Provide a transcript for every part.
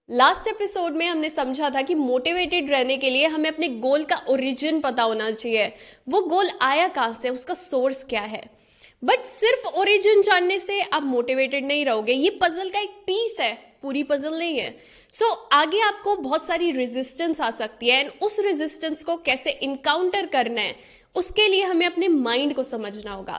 Last episode में हमने समझा था कि मोटिवेटेड रहने के लिए हमें अपने गोल का ओरिजिन पता होना चाहिए। वो गोल आया कहाँ से, उसका सोर्स क्या है। बट सिर्फ ओरिजिन जानने से आप मोटिवेटेड नहीं रहोगे। ये पजल का एक पीस है, पूरी पजल नहीं है। आगे आपको बहुत सारी रेजिस्टेंस आ सकती है एंड उस रेजिस्टेंस को कैसे इनकाउंटर करना है उसके लिए हमें अपने माइंड को समझना होगा।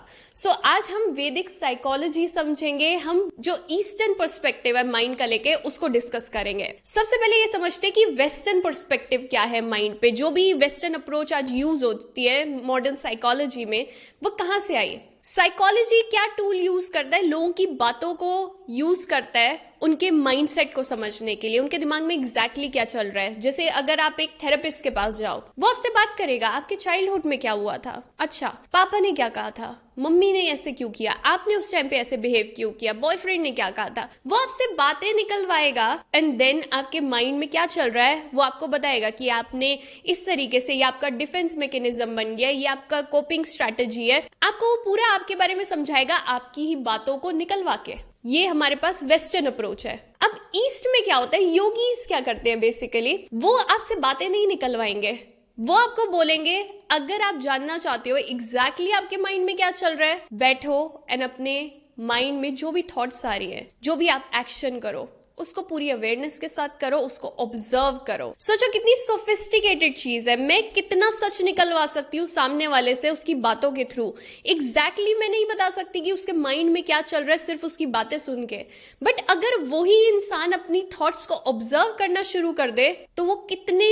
आज हम वैदिक साइकोलॉजी समझेंगे, हम जो ईस्टर्न पर्सपेक्टिव है माइंड का लेके उसको डिस्कस करेंगे। सबसे पहले ये समझते हैं कि वेस्टर्न पर्सपेक्टिव क्या है माइंड पे। जो भी वेस्टर्न अप्रोच आज यूज होती है मॉडर्न साइकोलॉजी में, वो कहाँ से आई। साइकोलॉजी क्या टूल यूज करता है, लोगों की बातों को यूज करता है उनके माइंडसेट को समझने के लिए, उनके दिमाग में एग्जैक्टली क्या चल रहा है। जैसे अगर आप एक थेरेपिस्ट के पास जाओ, वो आपसे बात करेगा आपके चाइल्डहुड में क्या हुआ था, अच्छा पापा ने क्या कहा था, मम्मी ने ऐसे क्यों किया, आपने उस टाइम पे ऐसे बिहेव क्यों किया, बॉयफ्रेंड ने क्या कहा था। वो आपसे बातें निकलवाएगा एंड देन आपके माइंड में क्या चल रहा है वो आपको बताएगा कि आपने इस तरीके से, ये आपका डिफेंस मैकेनिज्म बन गया, ये आपका कोपिंग स्ट्रैटेजी है। आपको वो पूरा आपके बारे में समझाएगा आपकी ही बातों को निकलवा के। ये हमारे पास वेस्टर्न अप्रोच है। अब ईस्ट में क्या होता है, योगीज क्या करते हैं बेसिकली, वो आपसे बातें नहीं निकलवाएंगे। वो आपको बोलेंगे अगर आप जानना चाहते हो एग्जैक्टली आपके माइंड में क्या चल रहा है, बैठो एंड अपने माइंड में जो भी थॉट्स आ रही है, जो भी आप एक्शन करो उसको पूरी अवेयरनेस के साथ करो, उसको ऑब्जर्व करो। सोचो कितनी सोफिस्टिकेटेड चीज है। मैं कितना सच निकलवा सकती हूँ सामने वाले से उसकी बातों के थ्रू। एग्जैक्टली मैं नहीं बता सकती कि उसके माइंड में क्या चल रहा है सिर्फ उसकी बातें सुन के, बट अगर वही इंसान अपनी थॉट्स को ऑब्जर्व करना शुरू कर दे तो वो कितने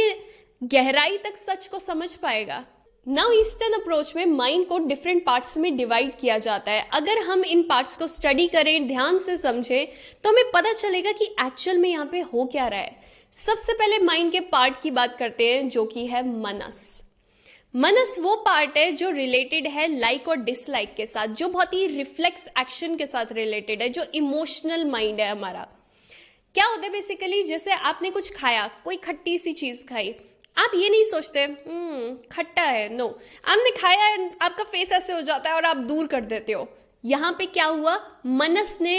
गहराई तक सच को समझ पाएगा। नाउ ईस्टर्न अप्रोच में माइंड को डिफरेंट पार्ट्स में डिवाइड किया जाता है। अगर हम इन पार्ट्स को स्टडी करें, ध्यान से समझें, तो हमें पता चलेगा कि एक्चुअल में यहाँ पे हो क्या रहा है। सबसे पहले माइंड के पार्ट की बात करते हैं जो कि है मनस। मनस वो पार्ट है जो रिलेटेड है लाइक और डिसलाइक के साथ, जो बहुत ही रिफ्लेक्स एक्शन के साथ रिलेटेड है, जो इमोशनल माइंड है हमारा। क्या होता है बेसिकली, जैसे आपने कुछ खाया, कोई खट्टी सी चीज खाई, आप ये नहीं सोचते खट्टा है, नो, आपने खाया है, आपका फेस ऐसे हो जाता है और आप दूर कर देते हो। यहां पे क्या हुआ, मनस ने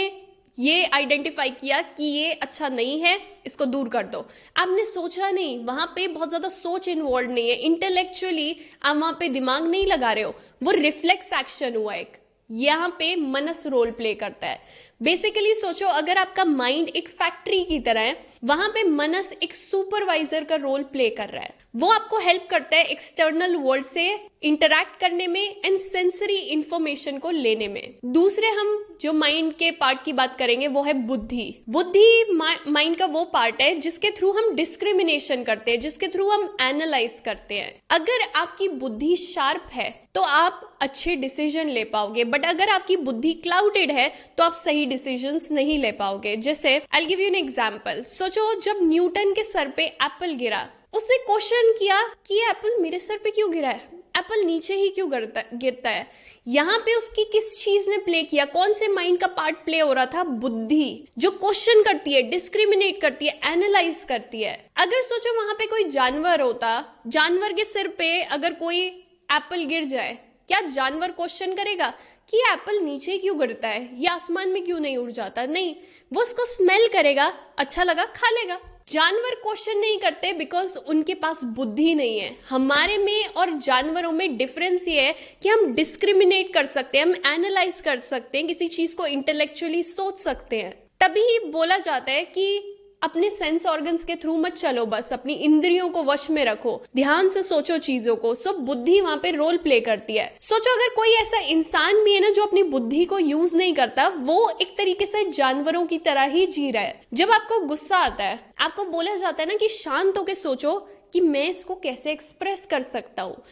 ये आइडेंटिफाई किया कि ये अच्छा नहीं है, इसको दूर कर दो। आपने सोचा नहीं, वहां पे बहुत ज्यादा सोच इन्वॉल्व नहीं है, इंटेलेक्चुअली आप वहां पे दिमाग नहीं लगा रहे हो, वो रिफ्लेक्स एक्शन हुआ एक। यहां पे मनस रोल प्ले करता है। बेसिकली सोचो अगर आपका माइंड एक फैक्ट्री की तरह है, वहां पे मनस एक सुपरवाइजर का रोल प्ले कर रहा है। वो आपको हेल्प करता है एक्सटर्नल वर्ल्ड से इंटरैक्ट करने में एंड सेंसरी इंफॉर्मेशन को लेने में। दूसरे हम जो माइंड के पार्ट की बात करेंगे वो है बुद्धि। बुद्धि माइंड का वो पार्ट है जिसके थ्रू हम डिस्क्रिमिनेशन करते हैं, जिसके थ्रू हम एनालाइज करते हैं। अगर आपकी बुद्धि शार्प है तो आप अच्छे डिसीजन ले पाओगे, बट अगर आपकी बुद्धि क्लाउडेड है तो आप सही डिसीजंस नहीं ले पाओगे। जैसे I give you an example. सोचो जब न्यूटन के सर पे एप्पल गिरा, उसने क्वेश्चन किया कि ये एप्पल मेरे सर पे क्यों गिरा है, एप्पल नीचे ही क्यों गिरता है। यहाँ पे उसकी किस चीज ने प्ले किया, कौन से माइंड का पार्ट प्ले हो रहा था, बुद्धि, जो क्वेश्चन करती है, डिस्क्रिमिनेट करती है, एनालाइज करती है। अगर सोचो वहां पे कोई जानवर होता, जानवर के सिर पे अगर कोई एप्पल गिर जाए, क्या जानवर क्वेश्चन करेगा कि एप्पल नीचे क्यों गिरता है, ये आसमान में क्यों नहीं उड़ जाता, नहीं, वो उसको स्मेल करेगा, अच्छा लगा, खा लेगा। जानवर क्वेश्चन नहीं करते बिकॉज उनके पास बुद्धि नहीं है। हमारे में और जानवरों में डिफरेंस ये है कि हम डिस्क्रिमिनेट कर सकते हैं, हम एनालाइज कर सकते हैं, किसी चीज को इंटेलेक्चुअली सोच सकते हैं। तभी बोला जाता है कि अपने सेंस ऑर्गन्स के थ्रू मत चलो, बस अपनी इंद्रियों को वश में रखो, ध्यान से सोचो चीजों को। सो बुद्धि वहां पे रोल प्ले करती है। सोचो अगर कोई ऐसा इंसान भी है ना जो अपनी बुद्धि को यूज नहीं करता, वो एक तरीके से जानवरों की तरह ही जी रहा है। जब आपको गुस्सा आता है, आपको बोला जाता है ना कि शांत होकर सोचो कि मैं इसको कैसे एक्सप्रेस कर सकता हूँ।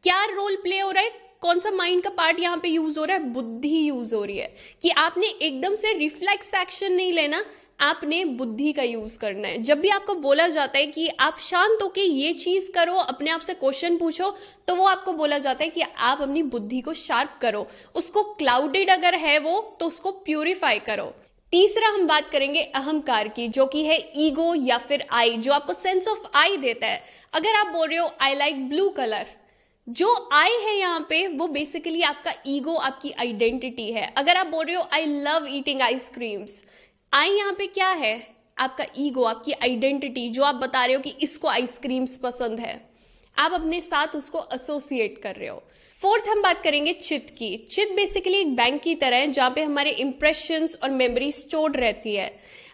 क्या रोल प्ले हो रहा है, कौन सा माइंड का पार्ट यहाँ पे यूज हो रहा है, बुद्धि यूज हो रही है। कि आपने एकदम से रिफ्लेक्स एक्शन नहीं लेना, आपने बुद्धि का यूज करना है। जब भी आपको बोला जाता है कि आप शांत होके ये चीज करो, अपने आप से क्वेश्चन पूछो, तो वो आपको बोला जाता है कि आप अपनी बुद्धि को शार्प करो, उसको क्लाउडेड अगर है वो तो उसको प्यूरिफाई करो। तीसरा हम बात करेंगे अहंकार की, जो कि है ईगो या फिर आई, जो आपको सेंस ऑफ आई देता है। अगर आप बोल रहे हो आई लाइक ब्लू कलर, जो आई है यहाँ पे वो बेसिकली आपका ईगो, आपकी आइडेंटिटी है। अगर आप बोल रहे हो आई लव ईटिंग आइसक्रीम्स, आई यहाँ पे क्या है, आपका ईगो, आपकी आइडेंटिटी, जो आप बता रहे हो कि इसको आइसक्रीम्स पसंद है, आप अपने साथ उसको एसोसिएट कर रहे हो। फोर्थ हम बात करेंगे चित्त की। चित्त बेसिकली एक बैंक की तरह है जहां पे हमारे इंप्रेशंस और मेमोरी स्टोर्ड रहती है।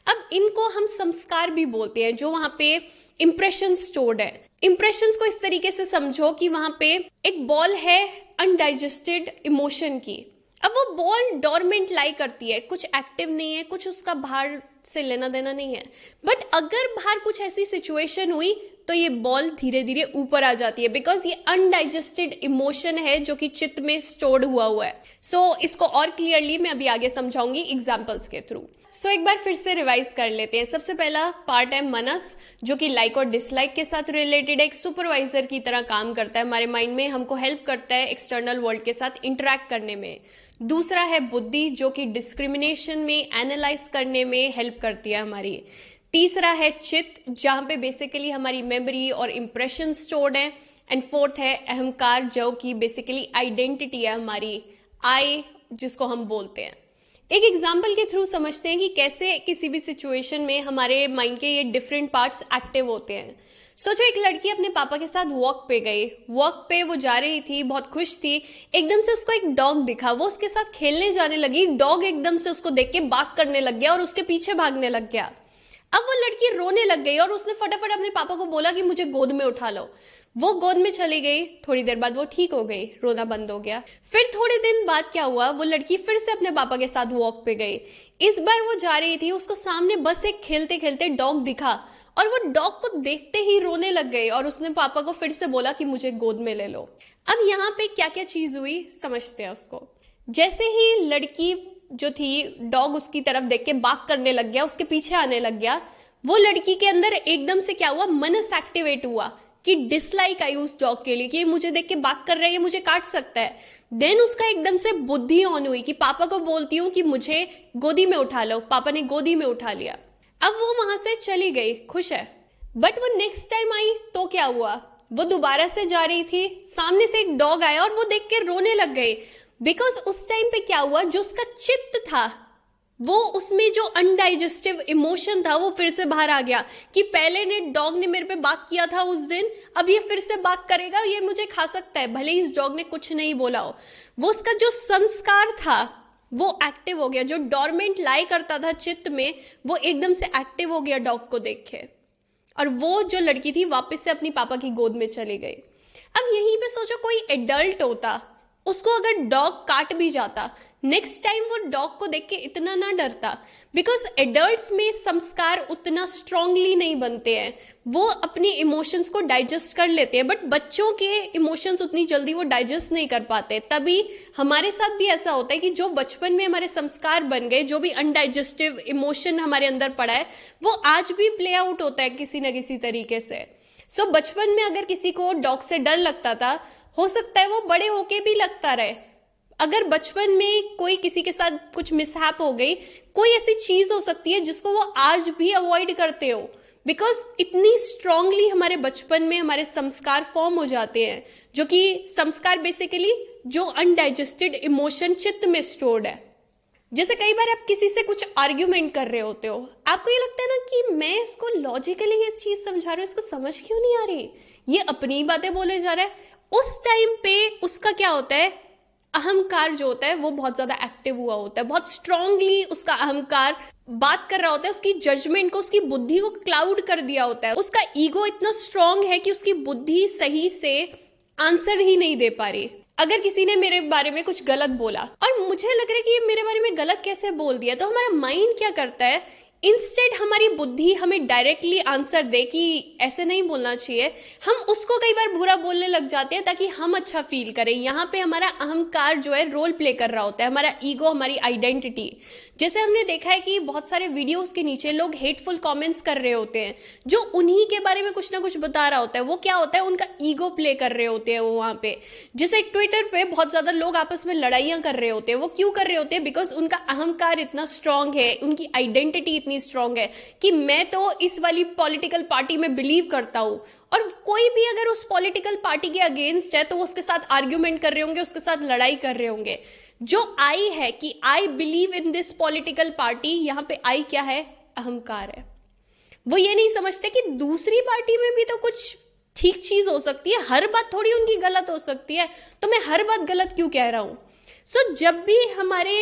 अब इनको हम संस्कार भी बोलते हैं, जो वहां पे इंप्रेशन स्टोर्ड है। इंप्रेशंस को इस तरीके से समझो कि वहां पे एक बॉल है अनडाइजेस्टेड इमोशन की। अब वो बॉल डोरमेंट लाई करती है, कुछ एक्टिव नहीं है, कुछ उसका बाहर से लेना देना नहीं है। बट अगर बाहर कुछ ऐसी सिचुएशन हुई तो ये बॉल धीरे धीरे ऊपर आ जाती है, बिकॉज ये अनडाइजेस्टेड इमोशन है जो कि चित्त में स्टोर्ड हुआ है। सो इसको और क्लियरली मैं अभी आगे समझाऊंगी एग्जाम्पल्स के थ्रू। सो एक बार फिर से रिवाइज कर लेते हैं। सबसे पहला पार्ट है मनस, जो कि लाइक और डिसलाइक के साथ रिलेटेड है, एक सुपरवाइजर की तरह काम करता है हमारे माइंड में, हमको हेल्प करता है एक्सटर्नल वर्ल्ड के साथ इंटरेक्ट करने में। दूसरा है बुद्धि, जो कि डिस्क्रिमिनेशन में, एनालाइज करने में हेल्प करती है हमारी। तीसरा है चित्त, जहां पे बेसिकली हमारी मेमोरी और इंप्रेशन स्टोर्ड है। एंड फोर्थ है अहंकार, जो कि बेसिकली आइडेंटिटी है हमारी, आई जिसको हम बोलते हैं। एक एग्जाम्पल के थ्रू समझते हैं कि कैसे किसी भी सिचुएशन में हमारे माइंड के ये डिफरेंट पार्ट्स एक्टिव होते हैं। सोचो एक लड़की अपने पापा के साथ वॉक पे गई, वॉक पे वो जा रही थी, बहुत खुश थी, एकदम से उसको एक डॉग दिखा, वो उसके साथ खेलने जाने लगी, डॉग एकदम से उसको देख के बाक करने लग गया और उसके पीछे भागने लग गया। अब वो लड़की रोने लग गई और उसने फटाफट अपने पापा को बोला कि मुझे गोद में उठा लो। वो गोद में चली गई, थोड़ी देर बाद वो ठीक हो गई, रोना बंद हो गया। फिर थोड़े दिन बाद क्या हुआ, वो लड़की फिर से अपने पापा के साथ वॉक पे गई। इस बार वो जा रही थी, उसको सामने बस एक खेलते खेलते डॉग दिखा और वो डॉग को देखते ही रोने लग गई और उसने पापा को फिर से बोला कि मुझे गोद में ले लो। अब यहाँ पे क्या क्या चीज हुई समझते हैं उसको। जैसे ही लड़की जो थी, डॉग उसकी तरफ देख के बाक करने लग गया, उसके पीछे आने लग गया, वो लड़की के अंदर एकदम से क्या हुआ, मनस एक्टिवेट हुआ कि डिसलाइक आई उस डॉग के लिए कि मुझे देख के बाक कर रहा है, ये मुझे काट सकता है। देन उसका एकदम से बुद्धि ऑन हुई कि पापा को बोलती हूँ कि मुझे गोदी में उठा लो। पापा ने गोदी में उठा लिया। अब वो वहां से चली गई, खुश है। बट वो नेक्स्ट टाइम आई तो क्या हुआ, वो दोबारा से जा रही थी, सामने से एक डॉग आया और वो देख के रोने लग गई। बिकॉज उस टाइम पे क्या हुआ, जो उसका चित्त था, वो उसमें जो अनडाइजेस्टिव इमोशन था वो फिर से बाहर आ गया कि पहले ने डॉग ने मेरे पे बात किया था उस दिन, अब ये फिर से बात करेगा, ये मुझे खा सकता है, भले ही इस डॉग ने कुछ नहीं बोला हो। वो उसका जो संस्कार था वो एक्टिव हो गया, जो डॉर्मेंट लाई करता था चित्त में वो एकदम से एक्टिव हो गया डॉग को देख के, और वो जो लड़की थी वापस से अपनी पापा की गोद में चली गई। अब यहीं पे सोचो कोई एडल्ट होता, उसको अगर डॉग काट भी जाता, नेक्स्ट टाइम वो डॉग को देख के इतना ना डरता, बिकॉज एडल्ट्स में संस्कार उतना स्ट्रांगली नहीं बनते हैं, वो अपनी इमोशंस को डाइजेस्ट कर लेते हैं, बट बच्चों के इमोशंस उतनी जल्दी वो डाइजेस्ट नहीं कर पाते। तभी हमारे साथ भी ऐसा होता है कि जो बचपन में हमारे संस्कार बन गए, जो भी अनडाइजेस्टिव इमोशन हमारे अंदर पड़ा है, वो आज भी प्ले आउट होता है किसी ना किसी तरीके से। सो बचपन में अगर किसी को डॉग से डर लगता था, हो सकता है वो बड़े होके भी लगता रहे। अगर बचपन में कोई किसी के साथ कुछ मिसहैप हो गई, कोई ऐसी चीज हो सकती है जिसको वो आज भी अवॉइड करते हो, बिकॉज इतनी स्ट्रांगली हमारे बचपन में हमारे संस्कार फॉर्म हो जाते हैं, जो कि संस्कार बेसिकली जो अनडाइजेस्टेड इमोशन चित्त में स्टोर्ड है। जैसे कई बार आप किसी से कुछ आर्ग्यूमेंट कर रहे होते हो, आपको ये लगता है ना कि मैं इसको लॉजिकली इस चीज समझा रहा हूँ, इसको समझ क्यों नहीं आ रही, ये अपनी बातें बोले जा रहा है। उस टाइम पे उसका क्या होता है, अहंकार जो होता है वो बहुत ज्यादा एक्टिव हुआ होता है, बहुत स्ट्रांगली उसका अहंकार बात कर रहा होता है, उसकी जजमेंट को, उसकी बुद्धि को क्लाउड कर दिया होता है। उसका ईगो इतना स्ट्रांग है कि उसकी बुद्धि सही से आंसर ही नहीं दे पा रही। अगर किसी ने मेरे बारे में कुछ गलत बोला और मुझे लग रहा है कि ये मेरे बारे में गलत कैसे बोल दिया, तो हमारा माइंड क्या करता है, इंस्टेड हमारी बुद्धि हमें डायरेक्टली आंसर दे कि ऐसे नहीं बोलना चाहिए, हम उसको कई बार बुरा बोलने लग जाते हैं ताकि हम अच्छा फील करें। यहाँ पे हमारा अहंकार जो है रोल प्ले कर रहा होता है, हमारा ईगो, हमारी आइडेंटिटी। जैसे हमने देखा है कि बहुत सारे वीडियोस के नीचे लोग हेटफुल कमेंट्स कर रहे होते हैं, जो उन्हीं के बारे में कुछ ना कुछ बता रहा होता है। वो क्या होता है, उनका ईगो प्ले कर रहे होते हैं वो वहां पे। जैसे ट्विटर पे बहुत ज्यादा लोग आपस में लड़ाइयां कर रहे होते हैं, वो क्यों कर रहे होते हैं, बिकॉज उनका अहंकार इतना स्ट्रांग है, उनकी आइडेंटिटी इतनी स्ट्रांग है कि मैं तो इस वाली पॉलिटिकल पार्टी में बिलीव करता हूं, और कोई भी अगर उस पॉलिटिकल पार्टी के अगेंस्ट है तो वो उसके साथ आर्ग्यूमेंट कर रहे होंगे, उसके साथ लड़ाई कर रहे होंगे। जो आई है कि I believe in this political party, यहां पे आई क्या है, अहंकार है। वो ये नहीं समझते कि दूसरी पार्टी में भी तो कुछ ठीक चीज हो सकती है, हर बात थोड़ी उनकी गलत हो सकती है, तो मैं हर बात गलत क्यों कह रहा हूं। सो जब भी हमारे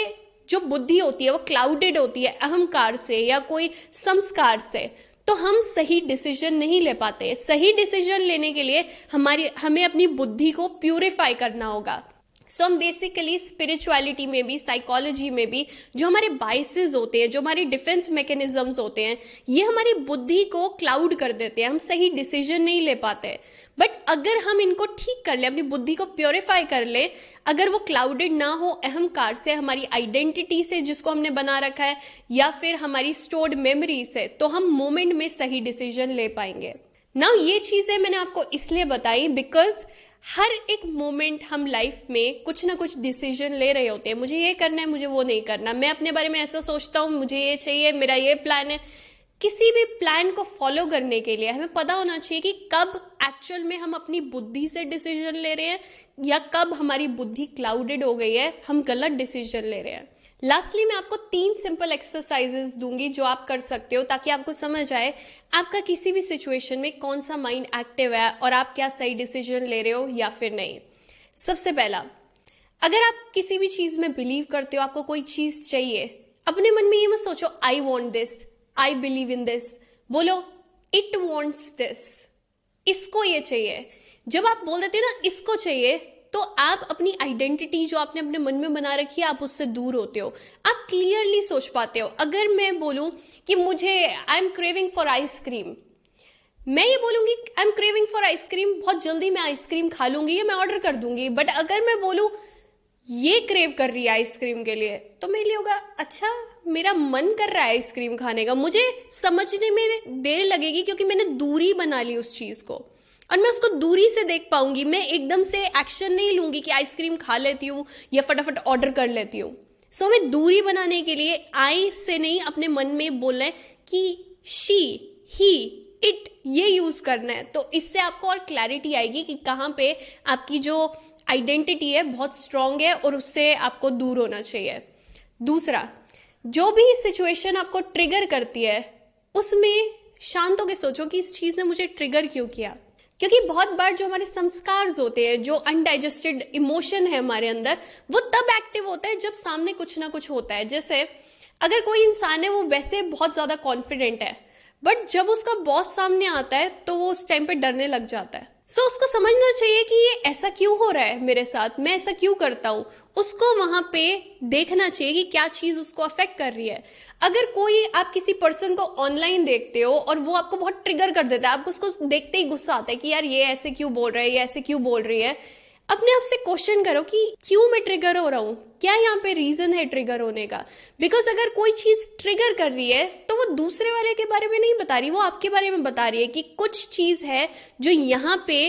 जो बुद्धि होती है वो क्लाउडेड होती है अहंकार से या कोई संस्कार से, तो हम सही डिसीजन नहीं ले पाते। सही डिसीजन लेने के लिए हमें अपनी बुद्धि को प्यूरिफाई करना होगा। सो हम बेसिकली स्पिरिचुअलिटी में भी, साइकोलॉजी में भी, जो हमारे बाइसेस होते हैं, जो हमारी डिफेंस मैकेनिज्म्स होते हैं, ये हमारी बुद्धि को क्लाउड कर देते हैं, हम सही डिसीजन नहीं ले पाते। बट अगर हम इनको ठीक कर ले, अपनी बुद्धि को प्योरीफाई कर ले, अगर वो क्लाउडेड ना हो अहंकार से, हमारी आइडेंटिटी से जिसको हमने बना रखा है, या फिर हमारी स्टोर्ड मेमोरी से, तो हम मोमेंट में सही डिसीजन ले पाएंगे। नाउ ये चीजें मैंने आपको इसलिए बताई बिकॉज हर एक मोमेंट हम लाइफ में कुछ ना कुछ डिसीजन ले रहे होते हैं। मुझे ये करना है, मुझे वो नहीं करना, मैं अपने बारे में ऐसा सोचता हूँ, मुझे ये चाहिए, मेरा ये प्लान है। किसी भी प्लान को फॉलो करने के लिए हमें पता होना चाहिए कि कब एक्चुअल में हम अपनी बुद्धि से डिसीजन ले रहे हैं या कब हमारी बुद्धि क्लाउडेड हो गई है, हम गलत डिसीजन ले रहे हैं। लास्टली मैं आपको 3 सिंपल एक्सरसाइजेस दूंगी जो आप कर सकते हो ताकि आपको समझ आए आपका किसी भी सिचुएशन में कौन सा माइंड एक्टिव है और आप क्या सही डिसीजन ले रहे हो या फिर नहीं। सबसे पहला, अगर आप किसी भी चीज में बिलीव करते हो, आपको कोई चीज चाहिए, अपने मन में ये मत सोचो I want this, I believe in this, बोलो इट वॉन्ट्स दिस, इसको ये चाहिए। जब आप बोल देते हो ना इसको चाहिए, तो आप अपनी आइडेंटिटी जो आपने अपने मन में बना रखी है, आप उससे दूर होते हो, आप क्लियरली सोच पाते हो। अगर मैं बोलूं कि मुझे I am craving for ice cream, मैं ये बोलूंगी I am craving for ice cream, बहुत जल्दी मैं आइसक्रीम खा लूंगी या मैं ऑर्डर कर दूंगी। बट अगर मैं बोलूं ये क्रेव कर रही है आइसक्रीम के लिए, तो मेरे लिए होगा अच्छा मेरा मन कर रहा है आइसक्रीम खाने का, मुझे समझने में देर लगेगी क्योंकि मैंने दूरी बना ली उस चीज को और मैं उसको दूरी से देख पाऊंगी। मैं एकदम से एक्शन नहीं लूंगी कि आइसक्रीम खा लेती हूँ या फटाफट ऑर्डर कर लेती हूँ। सो हमें दूरी बनाने के लिए आई से नहीं अपने मन में बोलना है कि शी, ही, इट, ये यूज करना है। तो इससे आपको और क्लैरिटी आएगी कि कहाँ पे आपकी जो आइडेंटिटी है बहुत स्ट्रांग है और उससे आपको दूर होना चाहिए। दूसरा, जो भी सिचुएशन आपको ट्रिगर करती है उसमें शांत होकर सोचो कि इस चीज ने मुझे ट्रिगर क्यों किया। क्योंकि बहुत बार जो हमारे संस्कार होते हैं, जो अनडाइजेस्टेड इमोशन है हमारे अंदर, वो तब एक्टिव होता है जब सामने कुछ ना कुछ होता है। जैसे अगर कोई इंसान है वो वैसे बहुत ज्यादा कॉन्फिडेंट है, बट जब उसका बॉस सामने आता है तो वो उस टाइम पे डरने लग जाता है। सो उसको समझना चाहिए कि ये ऐसा क्यों हो रहा है मेरे साथ, मैं ऐसा क्यों करता हूं। उसको वहां पे देखना चाहिए कि क्या चीज उसको अफेक्ट कर रही है। अगर कोई, आप किसी पर्सन को ऑनलाइन देखते हो और वो आपको बहुत ट्रिगर कर देता है, आपको उसको देखते ही गुस्सा आता है कि यार ये ऐसे क्यों बोल रहा है, ये ऐसे क्यों बोल रही है, अपने आप से क्वेश्चन करो कि क्यों मैं ट्रिगर हो रहा हूं, क्या यहाँ पे रीजन है ट्रिगर होने का। बिकॉज अगर कोई चीज ट्रिगर कर रही है तो वो दूसरे वाले के बारे में नहीं बता रही, वो आपके बारे में बता रही है कि कुछ चीज है जो यहाँ पे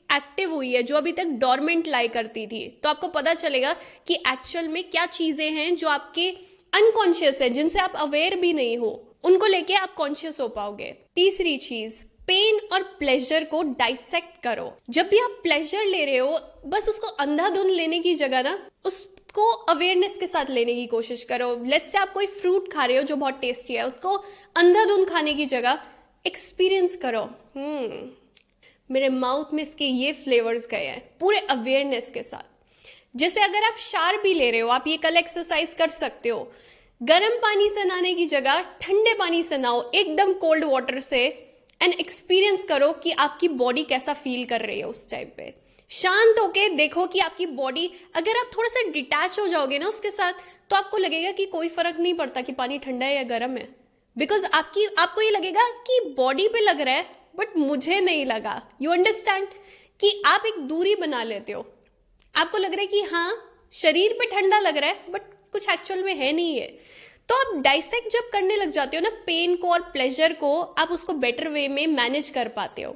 एक्टिव हुई है, जो अभी तक डॉर्मेंट लाई करती थी। तो आपको पता चलेगा कि एक्चुअल में क्या चीजें हैं जो आपके अनकॉन्शियस है, जिनसे आप अवेयर भी नहीं हो, उनको लेके आप कॉन्शियस हो पाओगे। तीसरी चीज, पेन और प्लेजर को डाइसेक्ट करो। जब भी आप प्लेजर ले रहे हो, बस उसको अंधाधुंध लेने की जगह ना उसको अवेयरनेस के साथ लेने की कोशिश करो। लेट्स से आप कोई फ्रूट खा रहे हो जो बहुत टेस्टी है, उसको अंधाधुंध खाने की जगह एक्सपीरियंस करो। मेरे माउथ में इसके ये फ्लेवर्स गए हैं, पूरे अवेयरनेस के साथ। जैसे अगर आप शार भी ले रहे हो, आप ये कल एक्सरसाइज कर सकते हो, गर्म पानी से नहाने की जगह ठंडे पानी से नहाओ, एकदम कोल्ड वाटर से, एंड एक्सपीरियंस करो कि आपकी बॉडी कैसा फील कर रही है उस टाइम पे। शांत होके देखो कि आपकी बॉडी, अगर आप थोड़ा सा डिटैच हो जाओगे ना उसके साथ, तो आपको लगेगा कि कोई फर्क नहीं पड़ता कि पानी ठंडा है या गर्म है। बिकॉज आपको ये लगेगा कि बॉडी पे लग रहा है बट मुझे नहीं लगा। यू अंडरस्टैंड कि आप एक दूरी बना लेते हो, आपको लग रहा है कि हाँ शरीर पे ठंडा लग रहा है बट कुछ एक्चुअल में है नहीं है। तो आप डाइसेक्ट जब करने लग जाते हो ना पेन को और प्लेजर को, आप उसको बेटर वे में मैनेज कर पाते हो।